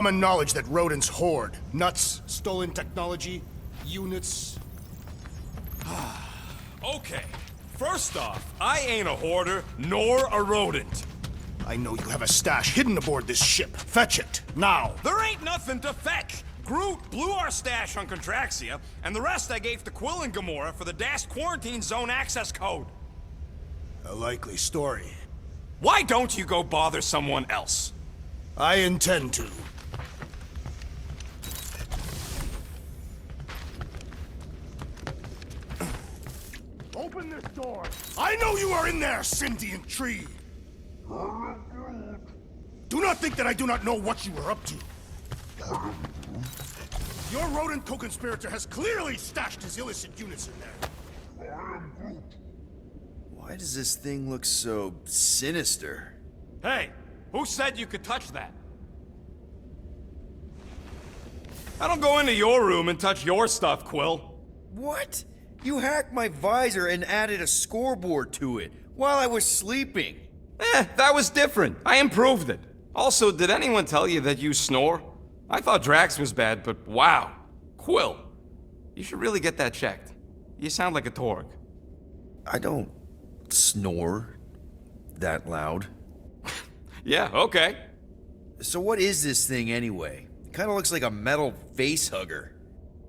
Common knowledge that rodents hoard nuts, stolen technology, units. Okay, first off, I ain't a hoarder nor a rodent. I know you have a stash hidden aboard this ship. Fetch it, now. There ain't nothing to fetch. Groot blew our stash on Contraxia, and the rest I gave to Quill and Gamora for the dash quarantine zone access code. A likely story. Why don't you go bother someone else? I intend to. Open this door! I know you are in there, sentient tree! Do not think that I do not know what you are up to. Your rodent co-conspirator has clearly stashed his illicit units in there. Why does this thing look so sinister? Hey, who said you could touch that? I don't go into your room and touch your stuff, Quill. What? You hacked my visor and added a scoreboard to it while I was sleeping. That was different. I improved it. Also, did anyone tell you that you snore? I thought Drax was bad, but wow. Quill, you should really get that checked. You sound like a Torg. I don't snore that loud. Yeah, okay. So what is this thing anyway? Kinda looks like a metal face hugger.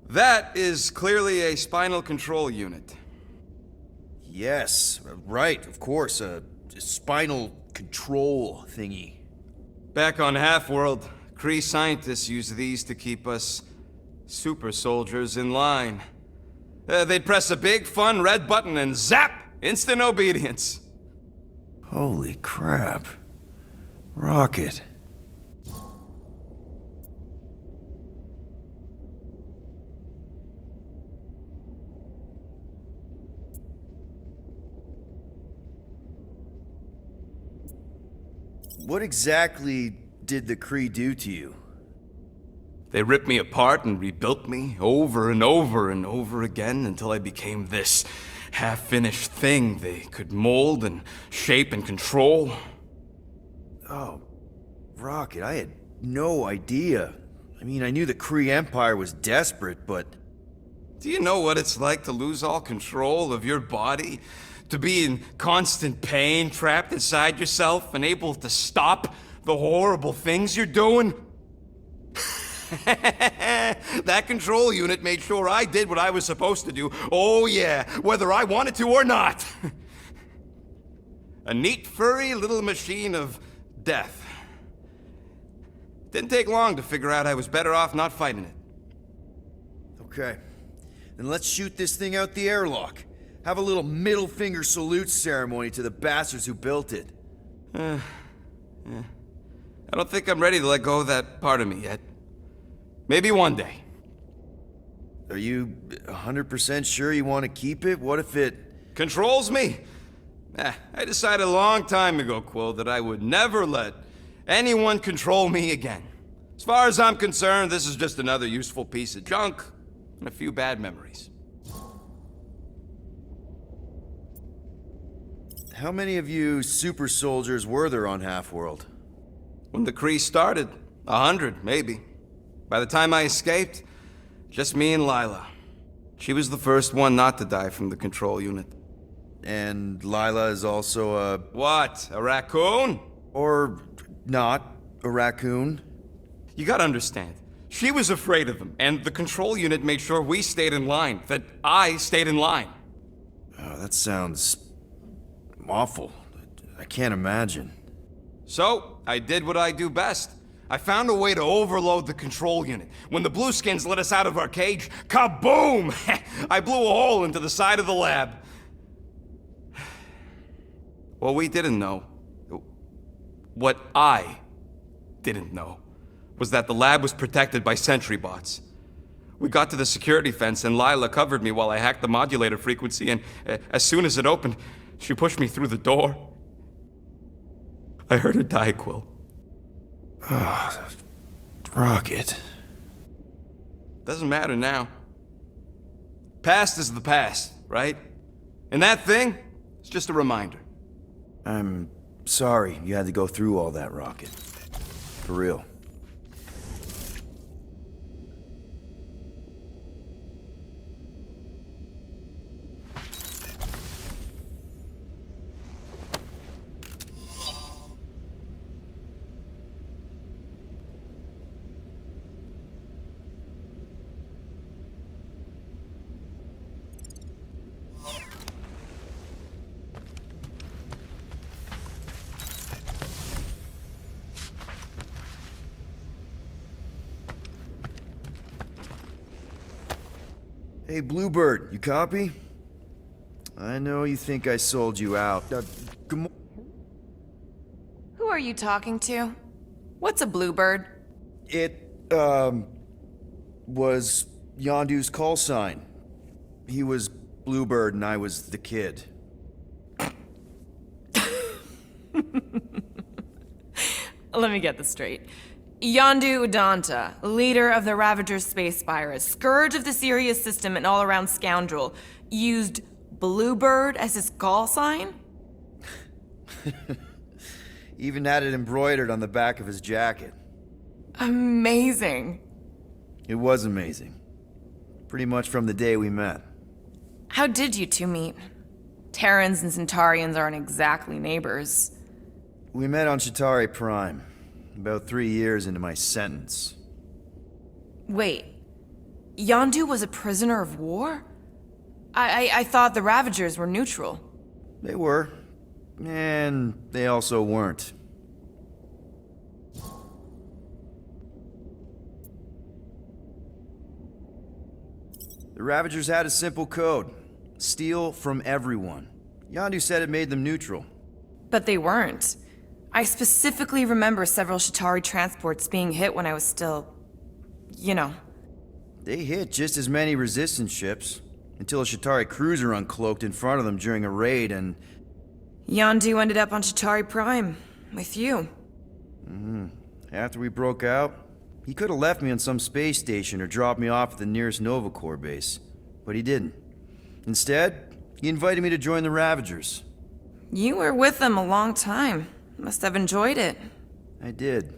That is clearly a spinal control unit. Yes, right, of course, a spinal control thingy. Back on Half-World, Kree scientists use these to keep us super soldiers in line. They'd press a big, fun red button and zap! Instant obedience. Holy crap. Rocket. What exactly did the Kree do to you? They ripped me apart and rebuilt me over and over and over again until I became this half-finished thing they could mold and shape and control. Oh, Rocket, I had no idea. I mean, I knew the Kree Empire was desperate, but... Do you know what it's like to lose all control of your body? To be in constant pain, trapped inside yourself, unable to stop the horrible things you're doing? That control unit made sure I did what I was supposed to do. Oh yeah, whether I wanted to or not. A neat, furry little machine of death. Didn't take long to figure out I was better off not fighting it. Okay, then let's shoot this thing out the airlock. Have a little middle finger salute ceremony to the bastards who built it. Yeah. I don't think I'm ready to let go of that part of me yet. Maybe one day. Are you 100% sure you want to keep it? What if it... Controls me? I decided a long time ago, Quill, that I would never let anyone control me again. As far as I'm concerned, this is just another useful piece of junk and a few bad memories. How many of you super soldiers were there on Half-World? When the Kree started, 100, maybe. By the time I escaped, just me and Lila. She was the first one not to die from the control unit. And Lila is also a... What? A raccoon? Or not a raccoon? You gotta understand. She was afraid of them, and the control unit made sure we stayed in line, that I stayed in line. Oh, that sounds... awful. I can't imagine. So, I did what I do best. I found a way to overload the control unit. When the Blueskins let us out of our cage, kaboom! I blew a hole into the side of the lab. What we didn't know, what I didn't know, was that the lab was protected by sentry bots. We got to the security fence and Lila covered me while I hacked the modulator frequency, and as soon as it opened, she pushed me through the door. I heard her die, Quill. Oh, Rocket. Doesn't matter now. Past is the past, right? And that thing, it's just a reminder. I'm sorry you had to go through all that, Rocket. For real. Hey, Bluebird, you copy? I know you think I sold you out. Who are you talking to? What's a bluebird? It, was Yondu's call sign. He was Bluebird and I was the kid. Let me get this straight. Yondu Udanta, leader of the Ravager's space virus, scourge of the Sirius system and all-around scoundrel, used Bluebird as his call sign? Even had it embroidered on the back of his jacket. Amazing. It was amazing. Pretty much from the day we met. How did you two meet? Terrans and Centaurians aren't exactly neighbors. We met on Chitauri Prime, about 3 years into my sentence. Wait, Yondu was a prisoner of war? I thought the Ravagers were neutral. They were, and they also weren't. The Ravagers had a simple code. Steal from everyone. Yondu said it made them neutral. But they weren't. I specifically remember several Chitauri transports being hit when I was still... you know. They hit just as many resistance ships, until a Chitauri cruiser uncloaked in front of them during a raid and... Yondu ended up on Chitauri Prime, with you. After we broke out, he could have left me on some space station or dropped me off at the nearest Nova Corps base. But he didn't. Instead, he invited me to join the Ravagers. You were with them a long time. Must have enjoyed it. I did.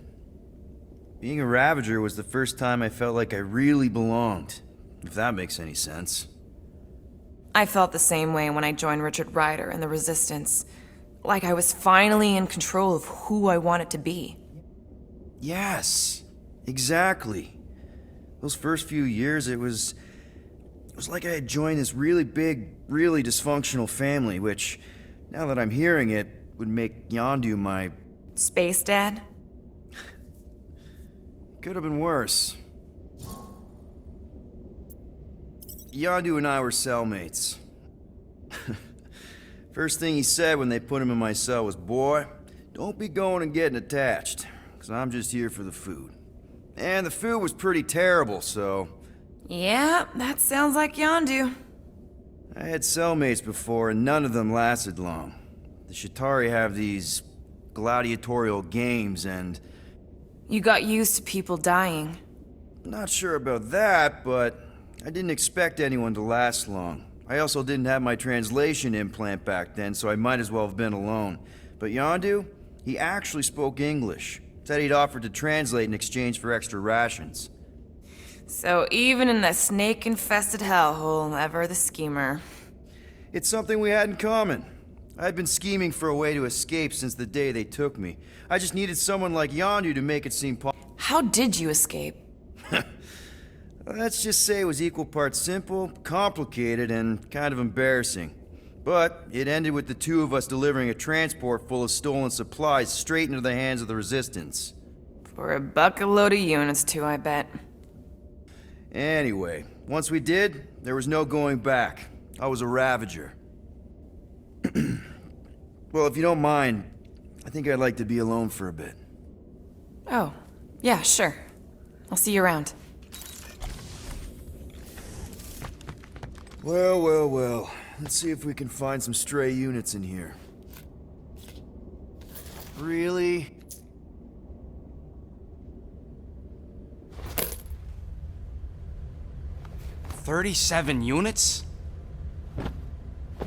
Being a Ravager was the first time I felt like I really belonged, if that makes any sense. I felt the same way when I joined Richard Ryder and the Resistance. Like I was finally in control of who I wanted to be. Yes, exactly. Those first few years, it was like I had joined this really big, really dysfunctional family, which, now that I'm hearing it, would make Yondu my... Space Dad? Could have been worse. Yondu and I were cellmates. First thing he said when they put him in my cell was, "Boy, don't be going and getting attached, because I'm just here for the food." And the food was pretty terrible, so... Yeah, that sounds like Yondu. I had cellmates before, and none of them lasted long. The Chitauri have these gladiatorial games, and... You got used to people dying. Not sure about that, but I didn't expect anyone to last long. I also didn't have my translation implant back then, so I might as well have been alone. But Yondu, he actually spoke English. Said he'd offered to translate in exchange for extra rations. So even in the snake-infested hellhole, ever the schemer. It's something we had in common. I'd been scheming for a way to escape since the day they took me. I just needed someone like Yondu to make it seem possible. How did you escape? Let's just say it was equal parts simple, complicated, and kind of embarrassing. But it ended with the two of us delivering a transport full of stolen supplies straight into the hands of the Resistance. For a bucket load of units too, I bet. Anyway, once we did, there was no going back. I was a Ravager. Well, if you don't mind, I think I'd like to be alone for a bit. Oh, yeah, sure. I'll see you around. Well, well, well. Let's see if we can find some stray units in here. Really? $37 units?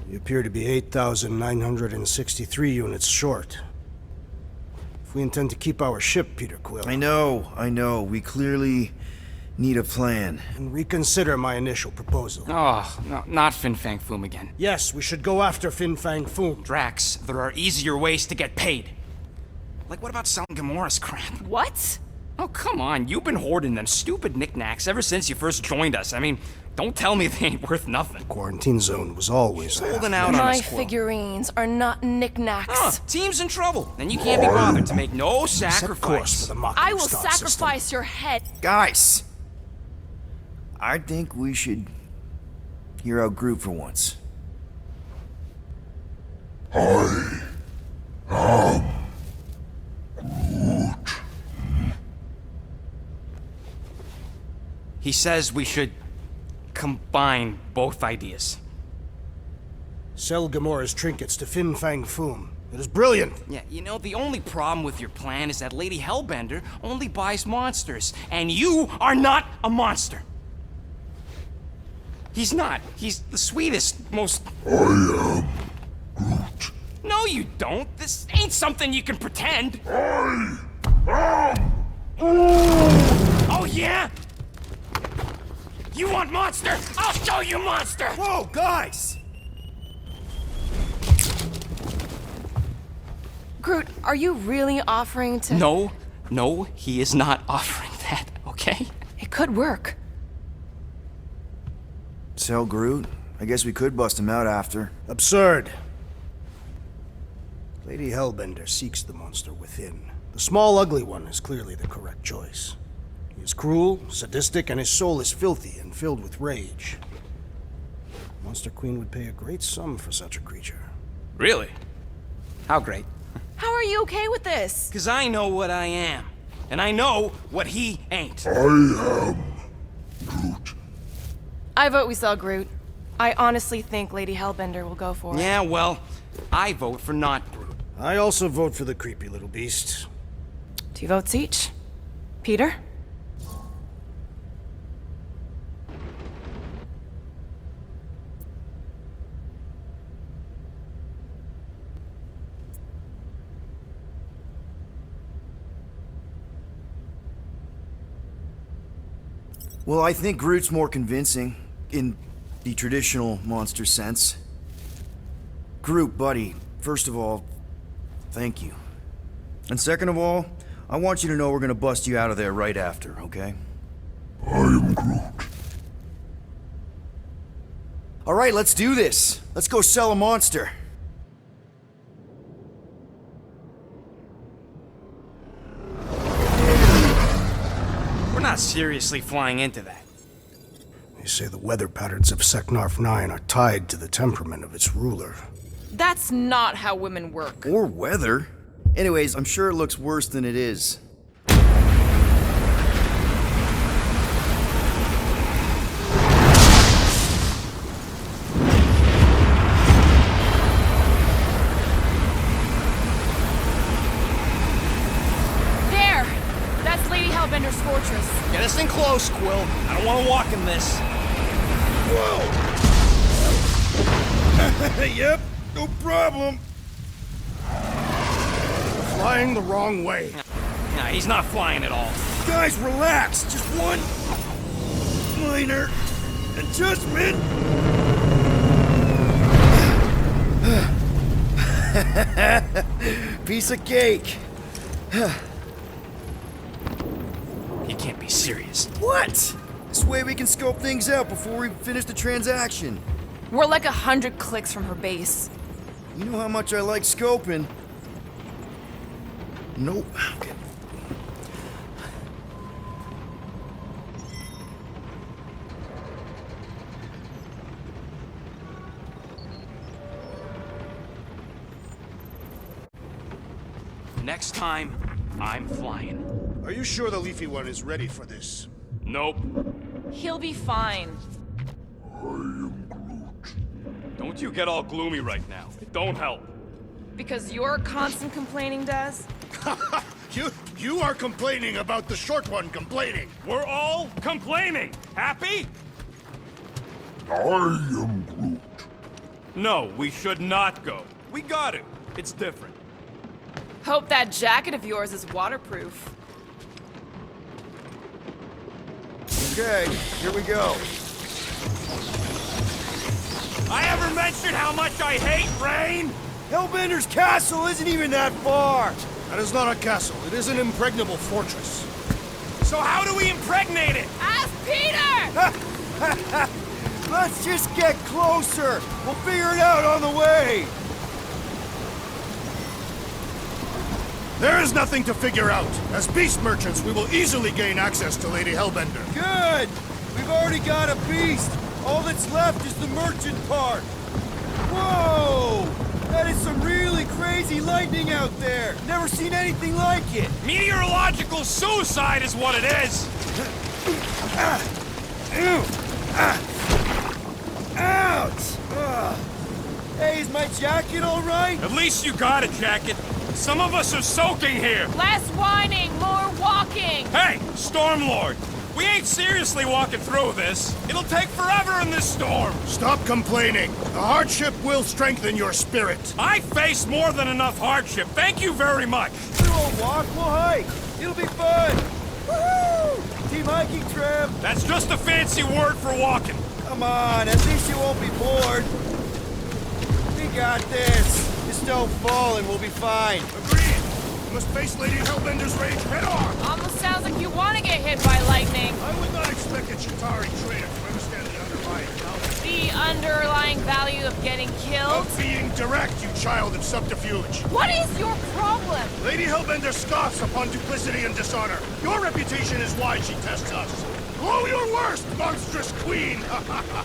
You appear to be 8,963 units short. If we intend to keep our ship, Peter Quill... I know. We clearly need a plan. And reconsider my initial proposal. Oh, no, not Fin Fang Foom again. Yes, we should go after Fin Fang Foom. Drax, there are easier ways to get paid. Like, what about selling Gamora's crap? What? Oh, come on, you've been hoarding them stupid knickknacks ever since you first joined us. I mean, don't tell me they ain't worth nothing. Quarantine zone was always Holding out on My us, Quill. figurines are not knickknacks. Team's in trouble, and you can't be bothered to make no Set course sacrifice. for the Mach I will stock sacrifice your head. Guys! I think we should Hear out Groot for once. He says we should combine both ideas. Sell Gamora's trinkets to Fin Fang Foom. It is brilliant. Yeah, you know, the only problem with your plan is that Lady Hellbender only buys monsters, and you are not a monster. He's not. He's the sweetest, most... I am Groot. No, you don't. This ain't something you can pretend. I am Oh, yeah? You want monster? I'll show you monster! Whoa, guys! Groot, are you really offering to... No, he is not offering that, okay? It could work. Sell Groot? I guess we could bust him out after. Absurd. Lady Hellbender seeks the monster within. The small, ugly one is clearly the correct choice. He is cruel, sadistic, and his soul is filthy and filled with rage. Monster Queen would pay a great sum for such a creature. Really? How great? How are you okay with this? Because I know what I am. And I know what he ain't. I am Groot. I vote we sell Groot. I honestly think Lady Hellbender will go for it. Yeah, well, I vote for not Groot. I also vote for the creepy little beast. 2 votes each. Peter? Well, I think Groot's more convincing, in the traditional monster sense. Groot, buddy, first of all, thank you. And second of all, I want you to know we're gonna bust you out of there right after, okay? I am Groot. Alright, let's do this. Let's go sell a monster. We're not seriously flying into that. They say the weather patterns of Seknarf 9 are tied to the temperament of its ruler. That's not how women work. Or weather. Anyways, I'm sure it looks worse than it is. There! That's Lady Hellbender's fortress. Get us in close, Quill. I don't want to walk in this. Yep, no problem. Flying the wrong way. Nah, he's not flying at all. Guys, relax. Just one minor adjustment. Piece of cake. He can't be serious. What? This way we can scope things out before we finish the transaction. We're like 100 clicks from her base. You know how much I like scoping. Nope. Okay. Next time, I'm flying. Are you sure the leafy one is ready for this? Nope. He'll be fine. Don't you get all gloomy right now. It don't help. Because your constant complaining does? You are complaining about the short one complaining. We're all complaining. Happy? I am Groot. No, we should not go. We got it. It's different. Hope that jacket of yours is waterproof. Okay, here we go. I ever mentioned how much I hate rain? Hellbender's castle isn't even that far. That is not a castle. It is an impregnable fortress. So how do we impregnate it? Ask Peter! Let's just get closer. We'll figure it out on the way. There is nothing to figure out. As beast merchants, we will easily gain access to Lady Hellbender. Good. We've already got a beast. All that's left is the merchant part. Whoa! That is some really crazy lightning out there. Never seen anything like it. Meteorological suicide is what it is! Ouch! Hey, is my jacket all right? At least you got a jacket. Some of us are soaking here. Less whining, more walking! Hey, Stormlord! We ain't seriously walking through this. It'll take forever in this storm. Stop complaining. The hardship will strengthen your spirit. I faced more than enough hardship. Thank you very much. We won't walk, we'll hike. It'll be fun. Woohoo! Team hiking trip. That's just a fancy word for walking. Come on, at least you won't be bored. We got this. Just don't fall and we'll be fine. Agreed. You must face Lady Hellbender's rage head on. Almost sounds like you want to get hit by lightning. I would not expect a Chitauri trader to understand the underlying value. The underlying value of getting killed? Of being direct, you child of subterfuge. What is your problem? Lady Hellbender scoffs upon duplicity and dishonor. Your reputation is why she tests us. Blow your worst, monstrous queen!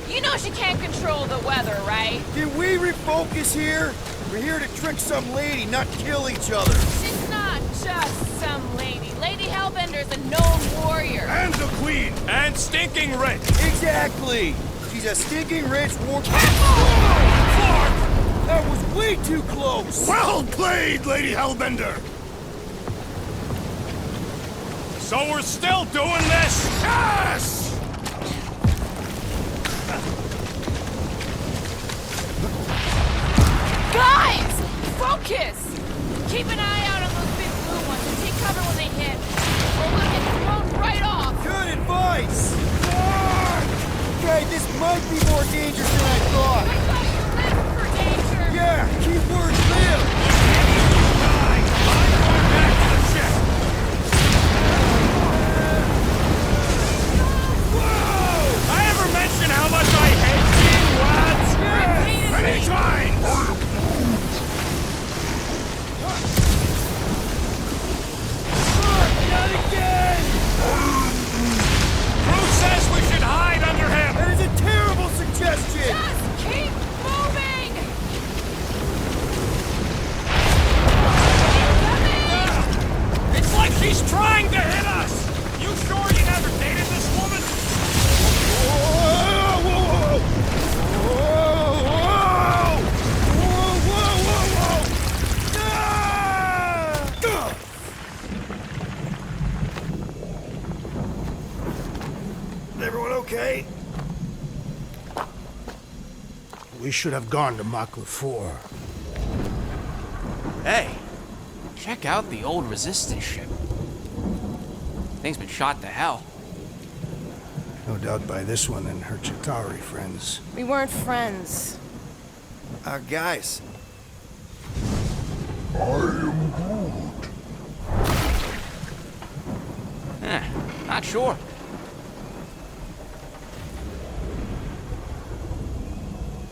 You know she can't control the weather, right? Can we refocus here? We're here to trick some lady, not kill each other. She's not just some lady. Lady Hellbender's a known warrior. And the queen! And stinking rich. Exactly! She's a stinking rich war... Clark! That was way too close! Well played, Lady Hellbender! So we're still doing this? Yes! Guys! Focus! Keep an eye out on those big blue ones and take cover when they hit. Or we'll get thrown right off. Good advice! Okay, this might be more dangerous than I I thought. thought you lived for danger. Yeah, keyword live! Back to the ship. I ever mention how much I hate being lads? Many times! Not again! Groot says we should hide under him. That is a terrible suggestion! Just keep moving! It's like she's trying to hit us. You sure you never dated this woman? Whoa, whoa, whoa! Whoa, whoa! Whoa, whoa, whoa, whoa! Ah! Everyone okay? We should have gone to Mach 4. Hey, check out the old Resistance ship. Thing's been shot to hell. No doubt by this one and her Chitauri friends. We weren't friends. Guys. I am Groot. Not sure.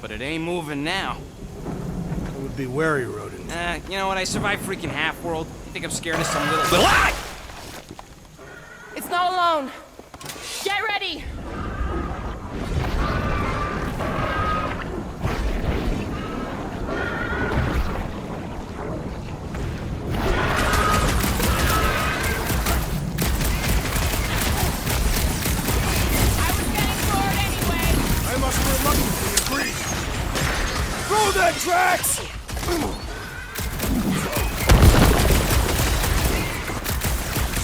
But it ain't moving now. I would be wary, rodent. You know what? I survived freaking Half-World. You think I'm scared of some little... Ah! It's not alone. Get ready! I was getting bored anyway. I must reluctantly agree. Throw that, Drax!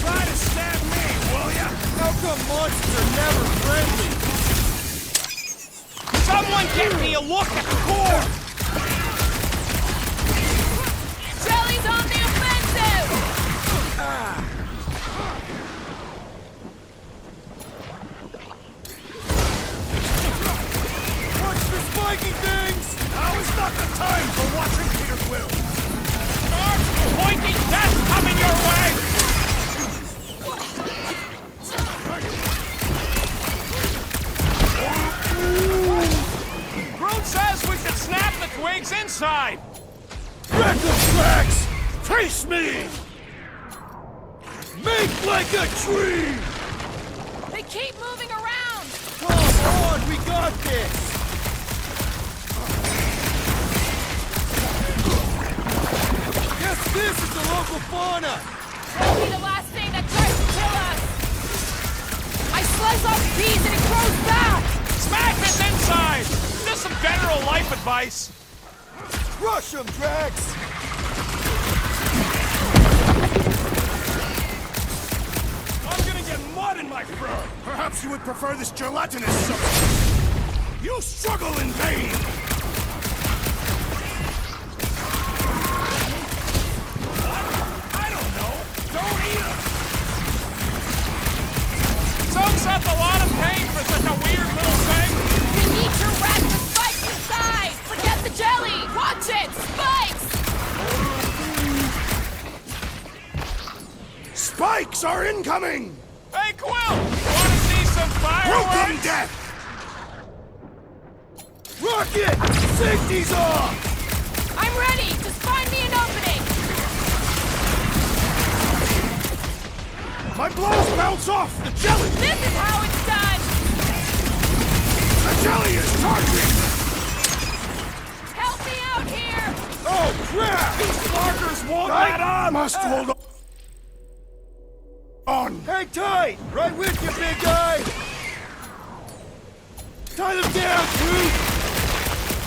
Try to stab me, will ya? How come monsters are never friendly? Someone get me a look at the core. Jelly's on the offensive! Watch the spiky things! Now is not the time for watching Peter Quill. Dark, pointing death coming your way. Groot says we should snap the twigs inside. Wreck them, Drax! Face me! Make like a tree! They keep moving around! Come on, we got this! That'll be the last thing that tries to kill us! I slice off bees and it grows back! Smack this inside! Just some general life advice. Crush him, Drax! I'm gonna get mud in my fur. Perhaps you would prefer this gelatinous substance. You struggle in vain. I don't know. Don't eat them. Soaks up a lot of pain for such a weird little thing. We need to wrap the spikes inside! Forget the jelly! Watch it! Spikes! Spikes are incoming! Hey, Quill! Wanna see some Broken fireworks? death! Rocket! Safety's off! I'm ready! Just find me an opening! My blows bounce off the jelly! This is how it's done! The jelly is charging! Help me out here! Oh, crap! These markers won't let up! Must hold on! Hang tight! Right with you, big guy! Tie them down, Groot!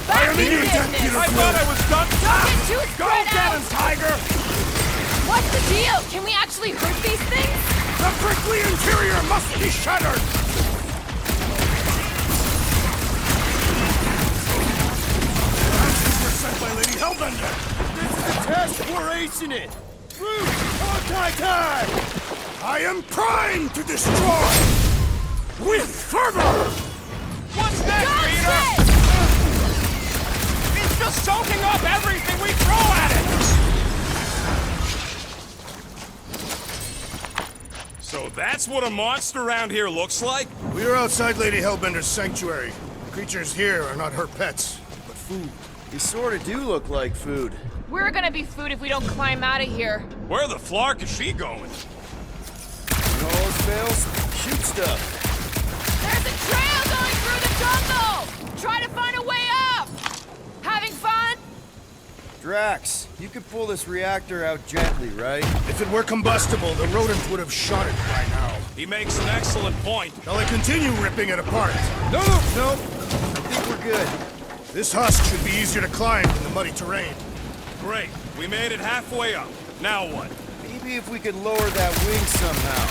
Back in immediate death, business! Peter I thought I was done. Don't get too Go spread get out! him, Tiger! What's the deal? Can we actually hurt these things? The prickly interior must be shattered! Sent by Lady Hellbender! This is a test! We're acing it! Groot! On time! I am primed to destroy! With fervor! What's next, God Peter? sake! It's just soaking up everything we throw at it! So that's what a monster around here looks like? We are outside Lady Hellbender's sanctuary. Creatures here are not her pets, but food. They sort of do look like food. We're gonna be food if we don't climb out of here. Where the flark is she going? When all else fails, shoot stuff. There's a trail going through the jungle! Try to find a way up! Having fun? Drax, you could pull this reactor out gently, right? If it were combustible, the rodents would have shot it by now. He makes an excellent point. Shall I continue ripping it apart? No! I think we're good. This husk should be easier to climb than the muddy terrain. Great. We made it halfway up. Now what? Maybe if we could lower that wing somehow.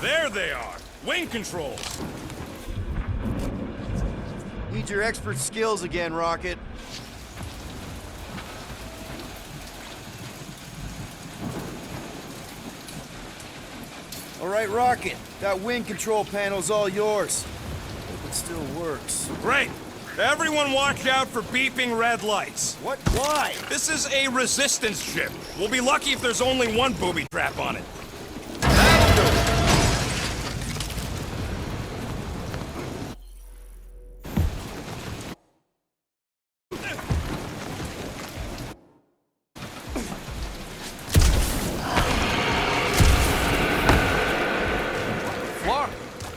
There they are. Wing controls. Need your expert skills again, Rocket. All right, Rocket. That wing control panel's all yours. Hope it still works. Great. Everyone watch out for beeping red lights. What? Why? This is a resistance ship. We'll be lucky if there's only one booby trap on it.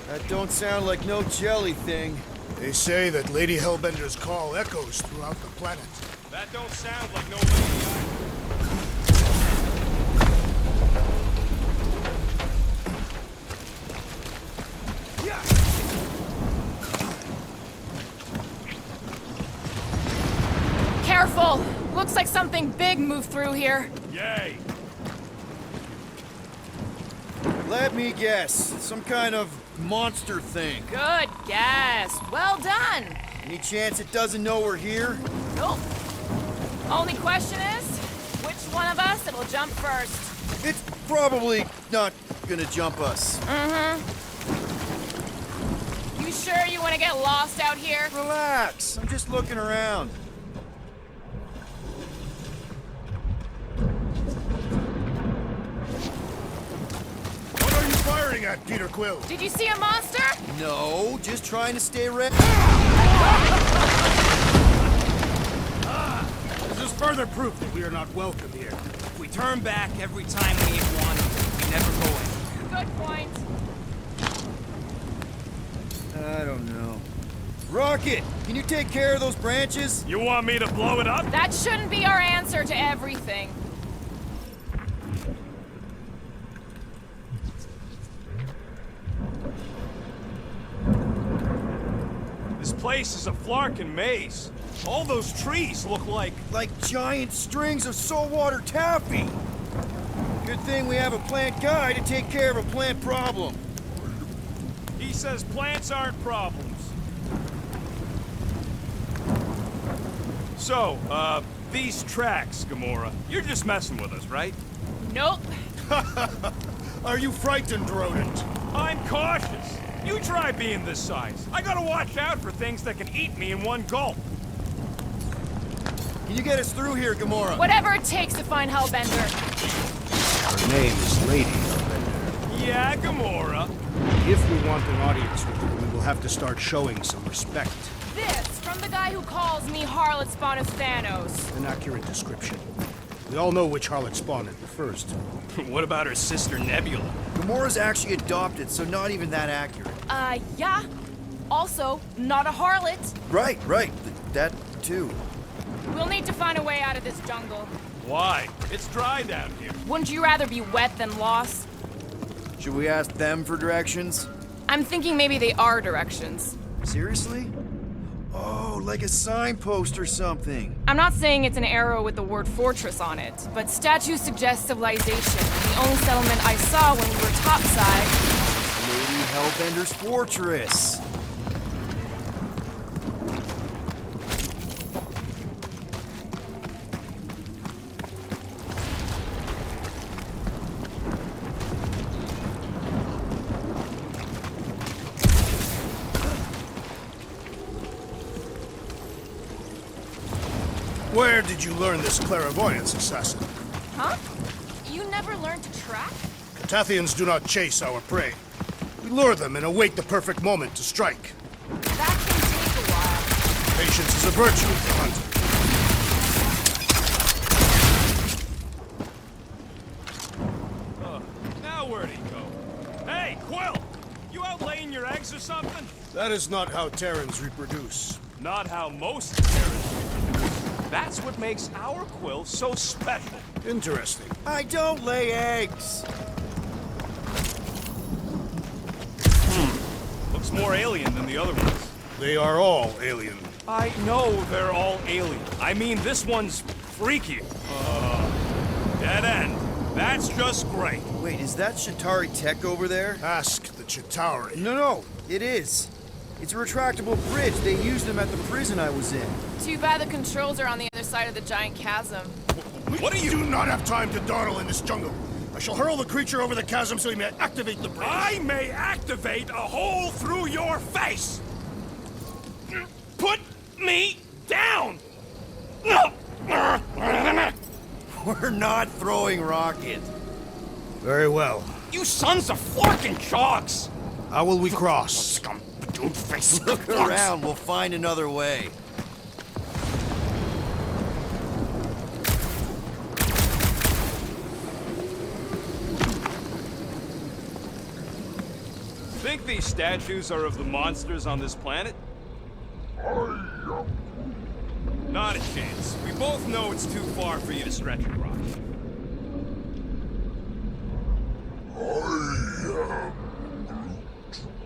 That don't sound like no jelly thing. They say that Lady Hellbender's call echoes throughout the planet. That don't sound like no lady. Careful! Looks like something big moved through here. Yay! Let me guess. Some kind of monster thing. Good guess. Well done. Any chance it doesn't know we're here? Nope. Only question is, which one of us it'll jump first? It's probably not gonna jump us. You sure you want to get lost out here? Relax. I'm just looking around. What are you firing at, Peter Quill? Did you see a monster? No, just trying to stay ready. This is further proof that we are not welcome here. If we turn back every time we hit one, we never go in. Good point. I don't know. Rocket, can you take care of those branches? You want me to blow it up? That shouldn't be our answer to everything. place is a flarkin' maze. All those trees look like... Like giant strings of saltwater taffy! Good thing we have a plant guy to take care of a plant problem. He says plants aren't problems. So, these tracks, Gamora, you're just messing with us, right? Nope. Are you frightened, rodent? I'm cautious. You try being this size. I gotta watch out for things that can eat me in one gulp. Can you get us through here, Gamora? Whatever it takes to find Hellbender. Her name is Lady Hellbender. Yeah, Gamora. If we want an audience with her, we will have to start showing some respect. This from the guy who calls me Harlot Spawn of Thanos. An accurate description. We all know which harlot spawn it refers to. What about her sister Nebula? Gamora's actually adopted, so not even that accurate. Yeah. Also, not a harlot. Right. That too. We'll need to find a way out of this jungle. Why? It's dry down here. Wouldn't you rather be wet than lost? Should we ask them for directions? I'm thinking maybe they are directions. Seriously? Oh, like a signpost or something. I'm not saying it's an arrow with the word fortress on it, but statues suggest civilization. The only settlement I saw when we were topside. Lady Hellbender's fortress. Where did you learn this clairvoyance, assassin? Huh? You never learned to track? Catathians do not chase our prey. We lure them and await the perfect moment to strike. That can take a while. Patience is a virtue of the hunter. Now where'd he go? Hey, Quill! You out laying your eggs or something? That is not how Terrans reproduce. Not how most Terrans reproduce. That's what makes our Quill so special. Interesting. I don't lay eggs. Looks more alien than the other ones. They are all alien. I know they're all alien. I mean, this one's freaky. Dead end. That's just great. Wait, is that Chitauri tech over there? Ask the Chitauri. No, it is. It's a retractable bridge. They used them at the prison I was in. Too bad the controls are on the other side of the giant chasm. What do you do not have time to dawdle in this jungle? I shall hurl the creature over the chasm so he may activate the bridge. I may activate a hole through your face! Put me down! We're not throwing rockets. Very well. You sons of flarkin' jogs! How will we cross? Scum, dude face. Look around, we'll find another way. Think these statues are of the monsters on this planet? Not a chance. We both know it's too far for you to stretch across.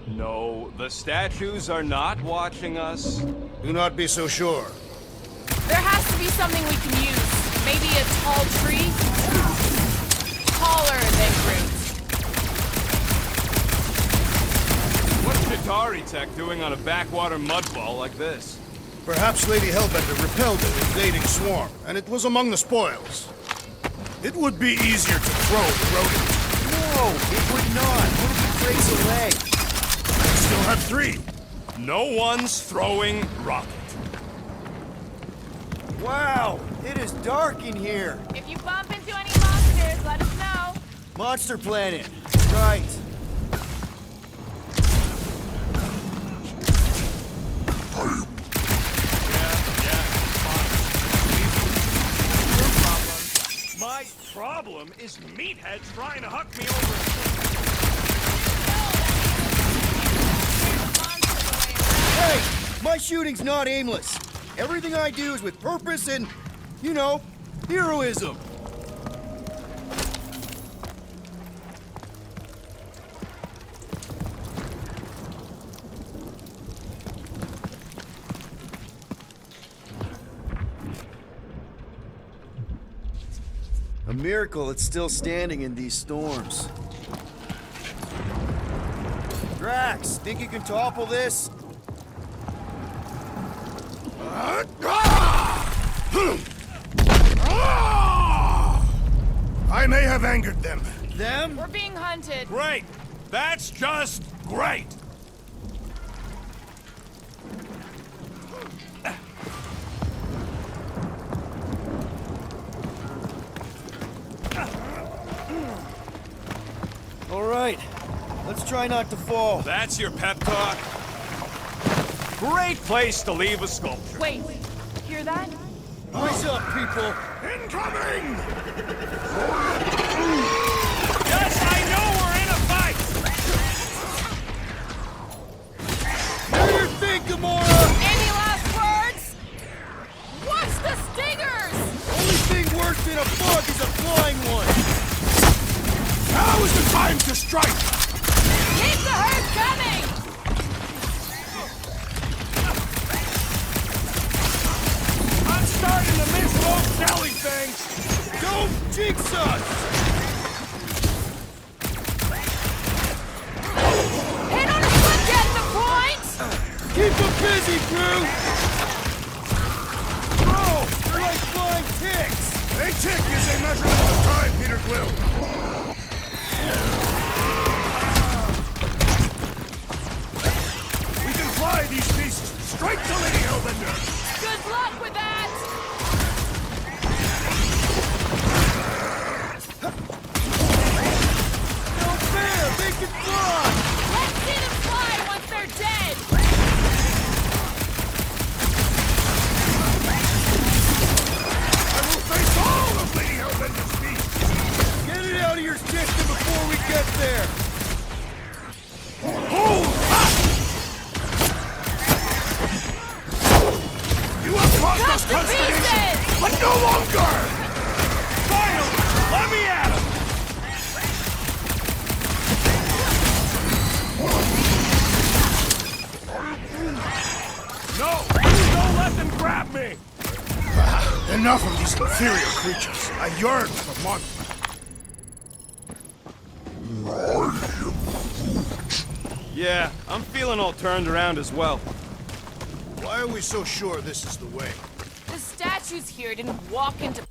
No, the statues are not watching us. Do not be so sure. There has to be something we can use. Maybe a tall tree? Taller than Groot. What's Chitauri tech doing on a backwater mudball like this? Perhaps Lady Hellbender repelled an invading swarm, and it was among the spoils. It would be easier to throw the rodent. No, it would not. What if it breaks a leg? I still have 3. No one's throwing rocket. Wow, it is dark in here. If you bump into any monsters, let us know. Monster Planet. Right. My problem is meatheads trying to huck me over. Hey, my shooting's not aimless. Everything I do is with purpose and, you know, heroism. A miracle it's still standing in these storms. Drax, think you can topple this? I may have angered them. Them? We're being hunted. Great! That's just great! All right, let's try not to fall. That's your pep talk? Great place to leave a sculpture. Wait, hear that? What's up, people? Incoming! Yes, I know we're in a fight! Do your thing, Gamora! Any last words? Watch the stingers! Only thing worse than a bug is a flying one. Now is the time to strike! Keep the herd coming! I'm starting to miss those jelly things! Don't jinx us! Hit on a foot, get the point! Keep them busy, crew! Bro, they're like flying ticks! A tick is a measurement of time, Peter Quill. We can fly these beasts straight to Lady Hellbender. Good luck with that! No fair! They can fly! Let's see them fly once they're dead! I will face all of Lady Hellbender's beasts. Get it out of your system before we get there! Hold up! You have caused Cut us to consternation, pieces! but no longer! Finally! Let me at him! No! Don't let them grab me! Enough of these inferior creatures. I yearn for more. Yeah, I'm feeling all turned around as well. Why are we so sure this is the way? The statues here didn't walk into...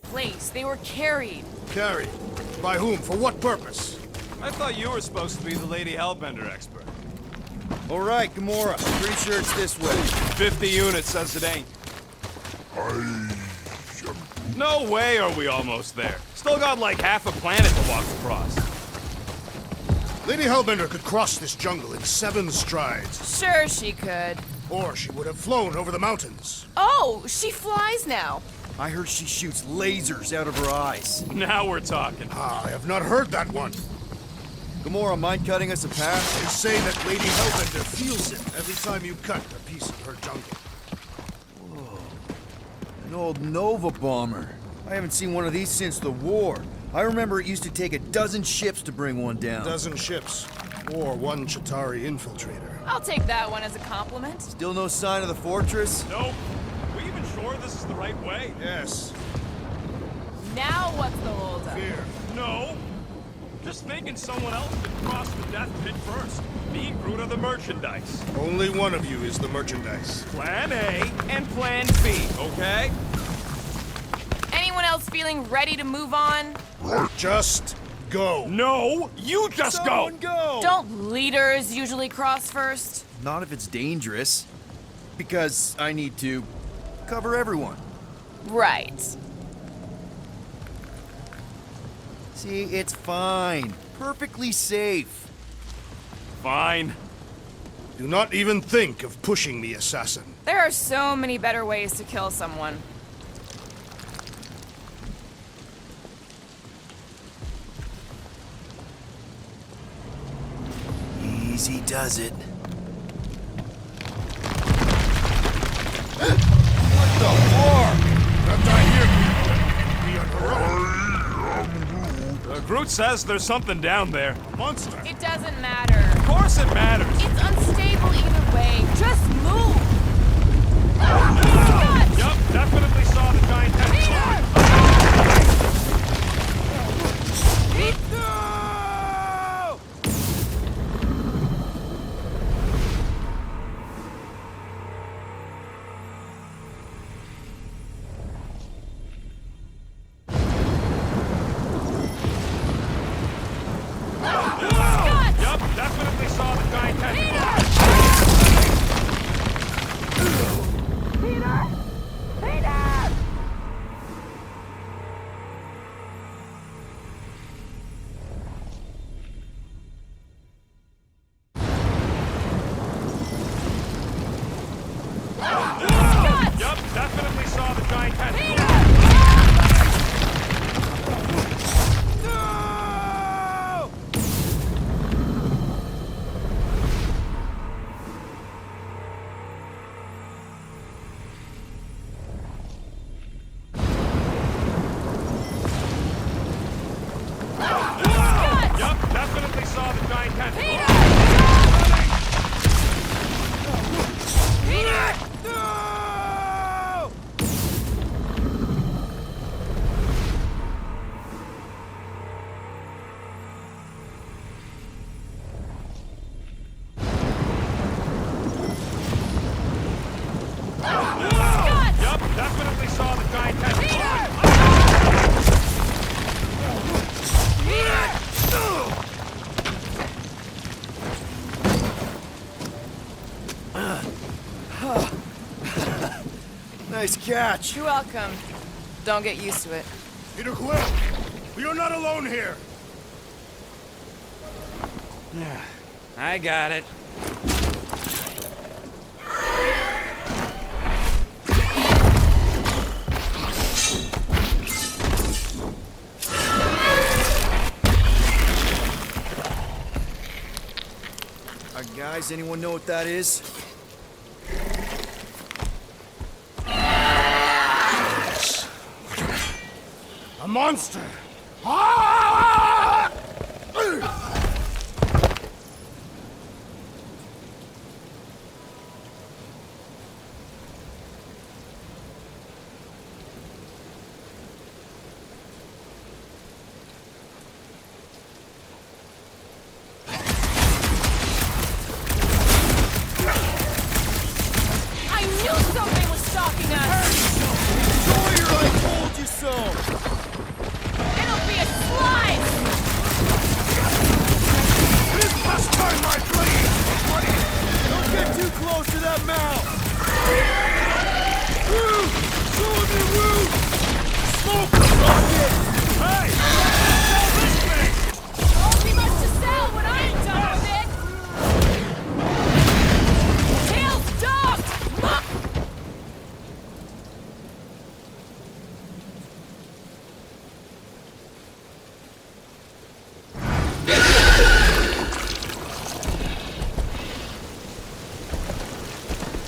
place. They were carried. Carried? By whom? For what purpose? I thought you were supposed to be the Lady Hellbender expert. All right, Gamora. Pretty sure it's this way. 50 units says it ain't. No way are we almost there. Still got like half a planet to walk across. Lady Hellbender could cross this jungle in 7 strides. Sure she could. Or she would have flown over the mountains. Oh, she flies now. I heard she shoots lasers out of her eyes. Now we're talking. I have not heard that one. Gamora, mind cutting us a path? They say that Lady Hellbender feels it every time you cut a piece of her jungle. An old Nova bomber. I haven't seen one of these since the war. I remember it used to take 12 ships to bring one down. 12 ships. Or 1 Chitauri infiltrator. I'll take that one as a compliment. Still no sign of the fortress? Nope. We even sure this is the right way? Yes. Now what's the holdup? Fear. No. Just thinking someone else could cross the death pit first. Me, Groot, are the merchandise. Only one of you is the merchandise. Plan A and Plan B, okay? Anyone else feeling ready to move on? Just go. No, you just Someone go! Don't leaders usually cross first? Not if it's dangerous. Because I need to cover everyone. Right. See, it's fine. Perfectly safe. Fine. Do not even think of pushing me, assassin. There are so many better ways to kill someone. Easy does it. What the fuck? Don't I hear you? We are heroic. Groot says there's something down there. Monster. It doesn't matter. Of course it matters. It's unstable either way. Just move! Yup, definitely saw the giant head. No! Yup, definitely saw the giant head. Yup, definitely saw the giant head. No! Yup, definitely saw the giant head. No! Yup, definitely saw the giant head. Nice catch. You're welcome. Don't get used to it. Peter Quill, we are not alone here. I got it. Guys, anyone know what that is? A monster! Ah! I knew something was stalking us! Sawyer, I told you so! It'll be a slice! It is past time, my blade! Don't get too close to that mouth! Woo! Show me woo! Smoke the bucket! Hey! Sell this thing! Won't be much to sell when I'm done with it! Tails docked!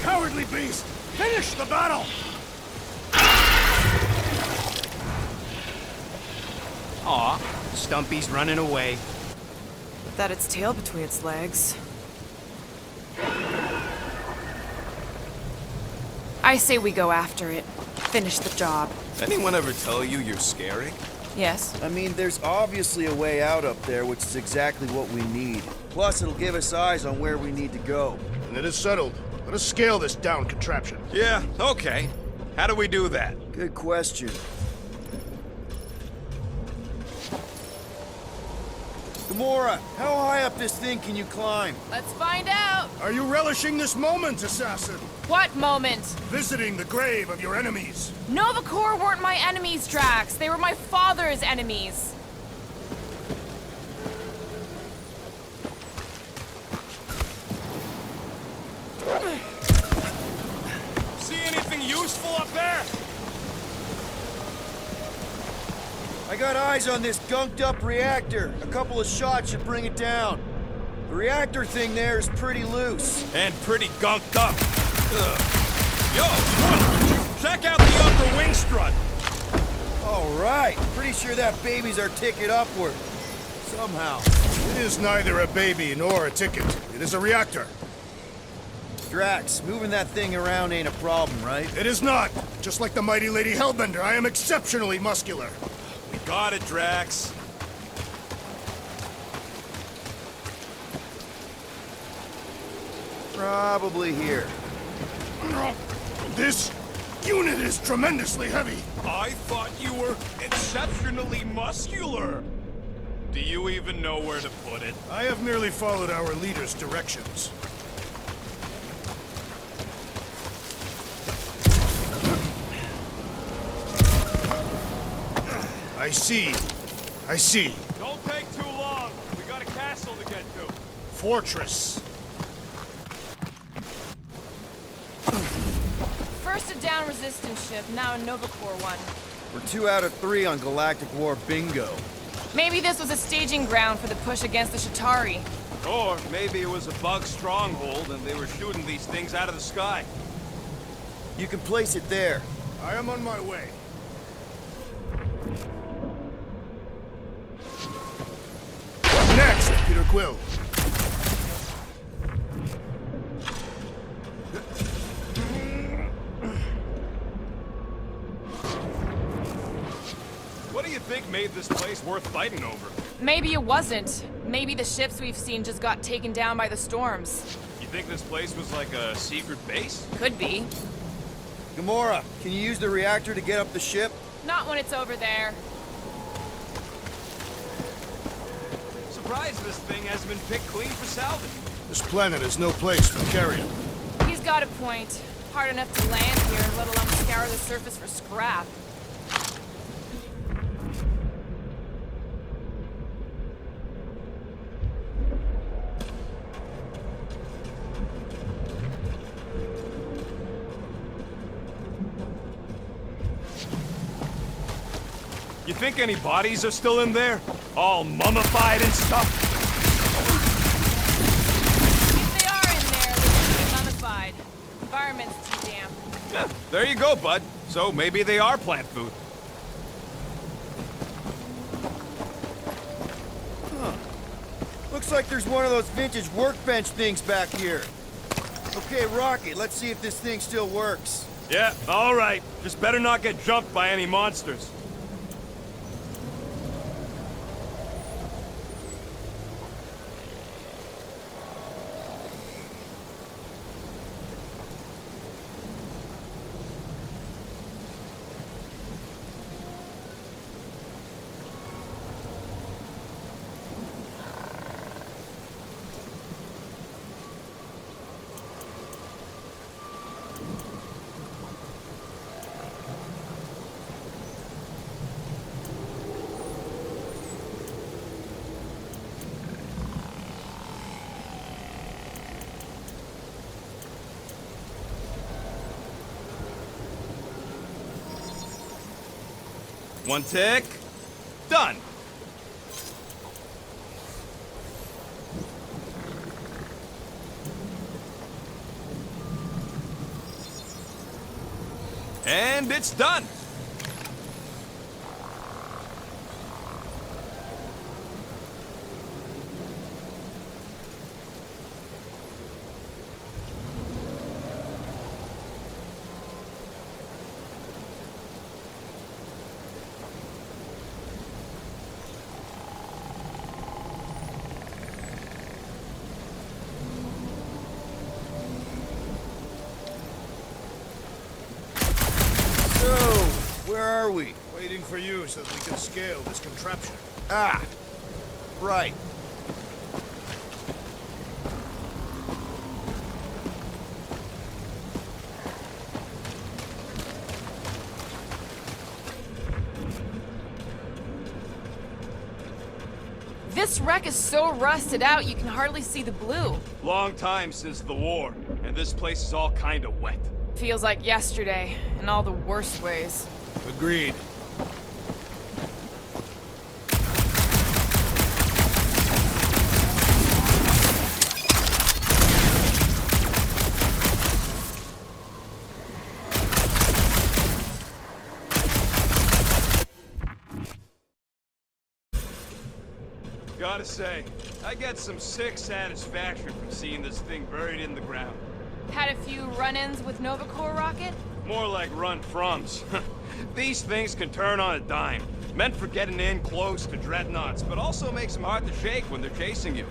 Cowardly beast! Finish the battle! Aw, Stumpy's running away. That its tail between its legs. I say we go after it. Finish the job. Anyone ever tell you you're scary? Yes? I mean, there's obviously a way out up there, which is exactly what we need. Plus, it'll give us eyes on where we need to go. And it is settled. Let us scale this down contraption. Yeah, okay. How do we do that? Good question. Gamora, how high up this thing can you climb? Let's find out! Are you relishing this moment, assassin? What moment? Visiting the grave of your enemies. Nova Corps weren't my enemies, Drax. They were my father's enemies. I got eyes on this gunked up reactor. A couple of shots should bring it down. The reactor thing there is pretty loose. And pretty gunked up. Ugh. Yo, Quill, check out the upper wing strut. All right. Pretty sure that baby's our ticket upward. Somehow. It is neither a baby nor a ticket. It is a reactor. Drax, moving that thing around ain't a problem, right? It is not. Just like the mighty Lady Hellbender, I am exceptionally muscular. We got it, Drax. Probably here. This unit is tremendously heavy. I thought you were exceptionally muscular. Do you even know where to put it? I have merely followed our leader's directions. I see. I see. Don't take too long. We got a castle to get to. Fortress. First a down resistance ship, now a Nova Corps one. We're 2 out of 3 on Galactic War bingo. Maybe this was a staging ground for the push against the Shatari. Or maybe it was a bug stronghold and they were shooting these things out of the sky. You can place it there. I am on my way. What next, Peter Quill? What do you think made this place worth fighting over? Maybe it wasn't. Maybe the ships we've seen just got taken down by the storms. You think this place was like a secret base? Could be. Gamora, can you use the reactor to get up the ship? Not when it's over there. Surprised this thing hasn't been picked clean for salvage. This planet is no place for carrion. He's got a point. Hard enough to land here, let alone scour the surface for scrap. You think any bodies are still in there? All mummified and stuff? If they are in there, they're mummified. Environment's too damp. Yeah, there you go, bud. So maybe they are plant food. Looks like there's one of those vintage workbench things back here. Okay, Rocket, let's see if this thing still works. Yeah, all right. Just better not get jumped by any monsters. One tick. Done. And it's done. Where are we? Waiting for you so that we can scale this contraption. Ah, right. This wreck is so rusted out you can hardly see the blue. Long time since the war, and this place is all kind of wet. Feels like yesterday, in all the worst ways. Agreed. say, I get some sick satisfaction from seeing this thing buried in the ground. Had a few run-ins with Novacore rocket? More like run-froms. These things can turn on a dime. Meant for getting in close to dreadnoughts, but also makes them hard to shake when they're chasing you.